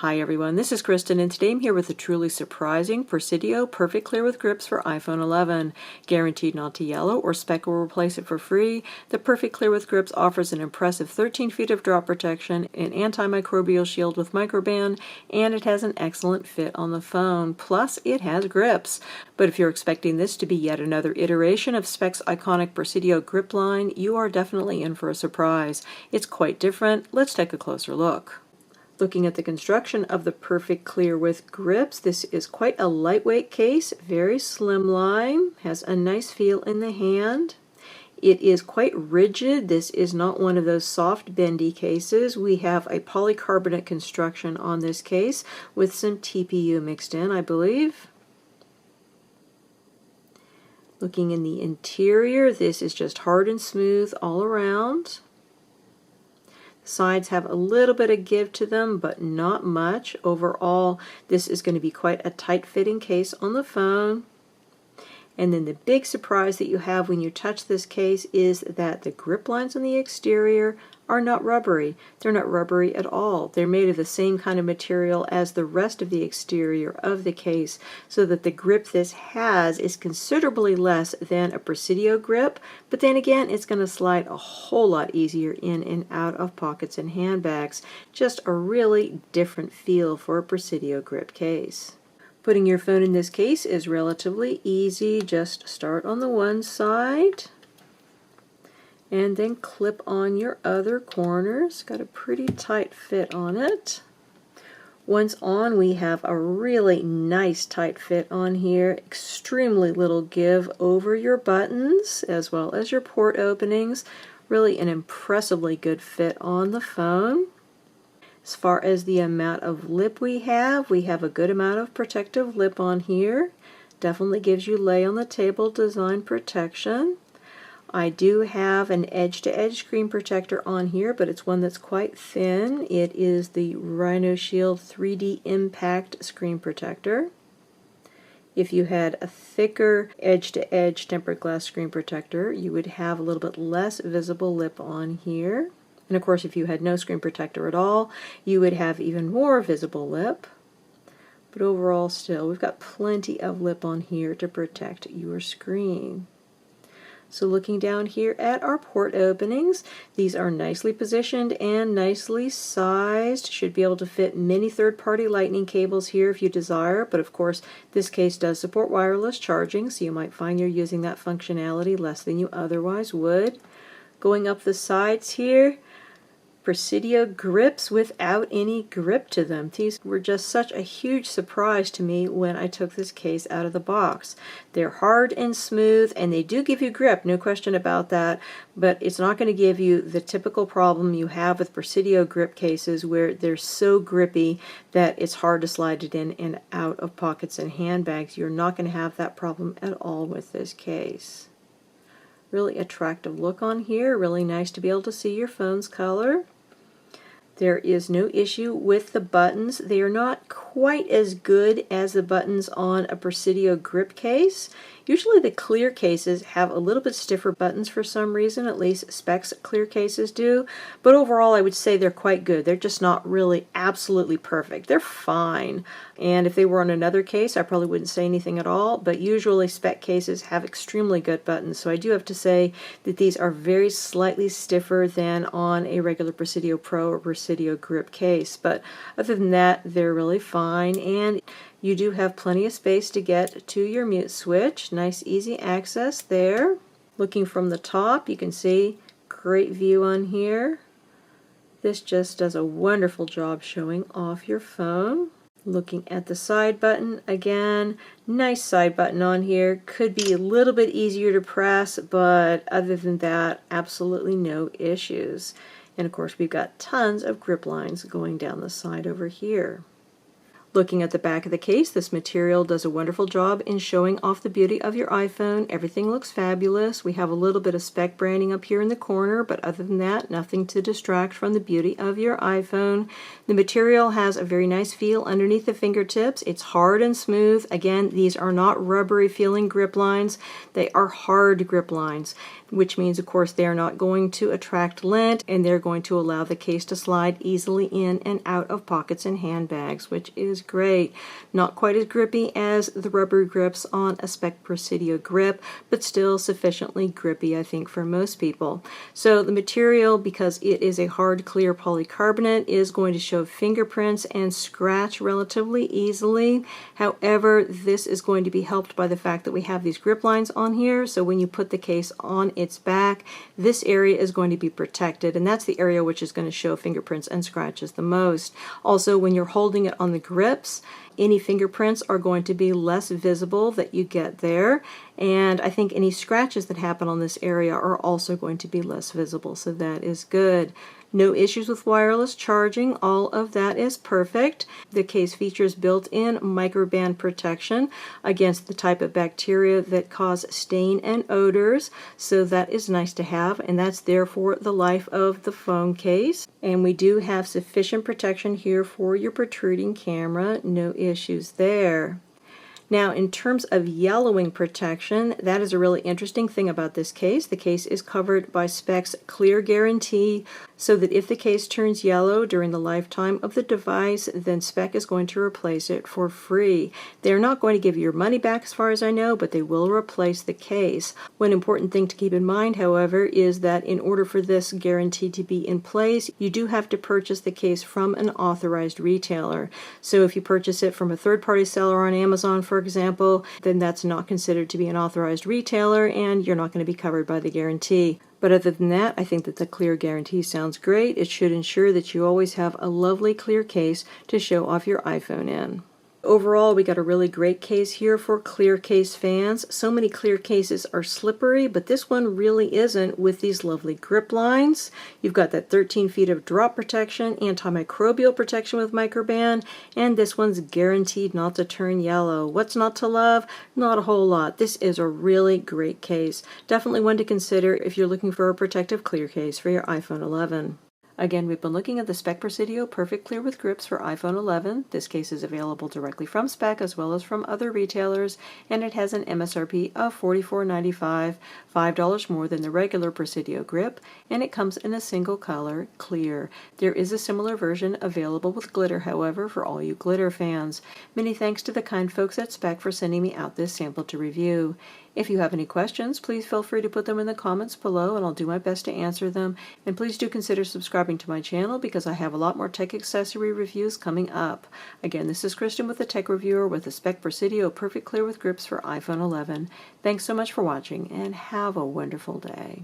Hi everyone, this is Kristen, and today I'm here with a truly surprising Presidio Perfect-Clear with grips for iPhone 11. Guaranteed not to yellow, or Speck will replace it for free. The Perfect-Clear with grips offers an impressive 13 feet of drop protection, an antimicrobial shield with Microban, and it has an excellent fit on the phone. Plus, it has grips. But if you're expecting this to be yet another iteration of Speck's iconic Presidio grip line, you are definitely in for a surprise. It's quite different. Let's take a closer look. Looking at the construction of the Perfect-Clear with grips, this is quite a lightweight case, very slimline, has a nice feel in the hand. It is quite rigid. This is not one of those soft bendy cases. We have a polycarbonate construction on this case with some TPU mixed in, I believe. Looking in the interior, this is just hard and smooth all around. Sides have a little bit of give to them, but not much. Overall, this is going to be quite a tight-fitting case on the phone. And then the big surprise that you have when you touch this case is that the grip lines on the exterior are not rubbery. They're not rubbery at all. They're made of the same kind of material as the rest of the exterior of the case, so that the grip this has is considerably less than a Presidio grip, but then again, it's going to slide a whole lot easier in and out of pockets and handbags. Just a really different feel for a Presidio grip case. Putting your phone in this case is relatively easy. Just start on the one side and then clip on your other corners. Got a pretty tight fit on it. Once on, we have a really nice tight fit on here. Extremely little give over your buttons as well as your port openings. Really an impressively good fit on the phone. As far as the amount of lip we have a good amount of protective lip on here. Definitely gives you lay on the table design protection. I do have an edge-to-edge screen protector on here, but it's one that's quite thin. It is the Rhino Shield 3D Impact screen protector. If you had a thicker edge-to-edge tempered glass screen protector, you would have a little bit less visible lip on here. And of course, if you had no screen protector at all, you would have even more visible lip. But overall, still, we've got plenty of lip on here to protect your screen. So looking down here at our port openings, these are nicely positioned and nicely sized. Should be able to fit many third-party lightning cables here if you desire, but of course this case does support wireless charging, so you might find you're using that functionality less than you otherwise would. Going up the sides here, Presidio grips without any grip to them. These were just such a huge surprise to me when I took this case out of the box. They're hard and smooth, and they do give you grip, no question about that, but it's not going to give you the typical problem you have with Presidio grip cases where they're so grippy that it's hard to slide it in and out of pockets and handbags. You're not going to have that problem at all with this case. Really attractive look on here, really nice to be able to see your phone's color. There is no issue with the buttons. They are not quite as good as the buttons on a Presidio grip case. Usually the clear cases have a little bit stiffer buttons for some reason, at least Speck's clear cases do, but overall I would say they're quite good. They're just not really absolutely perfect. They're fine, and if they were on another case I probably wouldn't say anything at all, but usually Speck cases have extremely good buttons, so I do have to say that these are very slightly stiffer than on a regular Presidio Pro or Presidio grip case, but other than that they're really fine, and you do have plenty of space to get to your mute switch. Nice easy access there. Looking from the top, you can see great view on here. This just does a wonderful job showing off your phone. Looking at the side button, again, nice side button on here. Could be a little bit easier to press, but other than that, absolutely no issues. And of course, we've got tons of grip lines going down the side over here. Looking at the back of the case, this material does a wonderful job in showing off the beauty of your iPhone. Everything looks fabulous. We have a little bit of Speck branding up here in the corner, but other than that, nothing to distract from the beauty of your iPhone. The material has a very nice feel underneath the fingertips. It's hard and smooth. Again, these are not rubbery feeling grip lines. They are hard grip lines, which means, of course, they are not going to attract lint, and they're going to allow the case to slide easily in and out of pockets and handbags, which is great. Not quite as grippy as the rubber grips on a Speck Presidio grip, but still sufficiently grippy, I think, for most people. So the material, because it is a hard, clear polycarbonate, is going to show fingerprints and scratch relatively easily. However, this is going to be helped by the fact that we have these grip lines on here, so when you put the case on its back, this area is going to be protected, and that's the area which is going to show fingerprints and scratches the most. Also, when you're holding it on the grips, any fingerprints are going to be less visible that you get there, and I think any scratches that happen on this area are also going to be less visible, so that is good. No issues with wireless charging. All of that is perfect. The case features built-in Microban protection against the type of bacteria that cause stain and odors, so that is nice to have, and that's there for the life of the phone case. And we do have sufficient protection here for your protruding camera. No issues there. Now, in terms of yellowing protection, that is a really interesting thing about this case. The case is covered by Speck's Clear guarantee, so that if the case turns yellow during the lifetime of the device, then Speck is going to replace it for free. They're not going to give you your money back as far as I know, but they will replace the case. One important thing to keep in mind, however, is that in order for this guarantee to be in place, you do have to purchase the case from an authorized retailer. So if you purchase it from a third-party seller on Amazon, for example, then that's not considered to be an authorized retailer, and you're not going to be covered by the guarantee. But other than that, I think that the Clear guarantee sounds great. It should ensure that you always have a lovely clear case to show off your iPhone in. Overall, we got a really great case here for clear case fans. So many clear cases are slippery, but this one really isn't with these lovely grip lines. You've got that 13 feet of drop protection, antimicrobial protection with Microban, and this one's guaranteed not to turn yellow. What's not to love? Not a whole lot. This is a really great case. Definitely one to consider if you're looking for a protective clear case for your iPhone 11. Again, we've been looking at the Speck Presidio Perfect-Clear with grips for iPhone 11. This case is available directly from Speck as well as from other retailers, and it has an MSRP of $44.95, $5 more than the regular Presidio grip, and it comes in a single color, clear. There is a similar version available with glitter, however, for all you glitter fans. Many thanks to the kind folks at Speck for sending me out this sample to review. If you have any questions, please feel free to put them in the comments below, and I'll do my best to answer them. And please do consider subscribing to my channel, because I have a lot more tech accessory reviews coming up. Again, this is Kristen with the Tech Reviewer with the Speck Presidio Perfect-Clear with grips for iPhone 11. Thanks so much for watching, and have a wonderful day.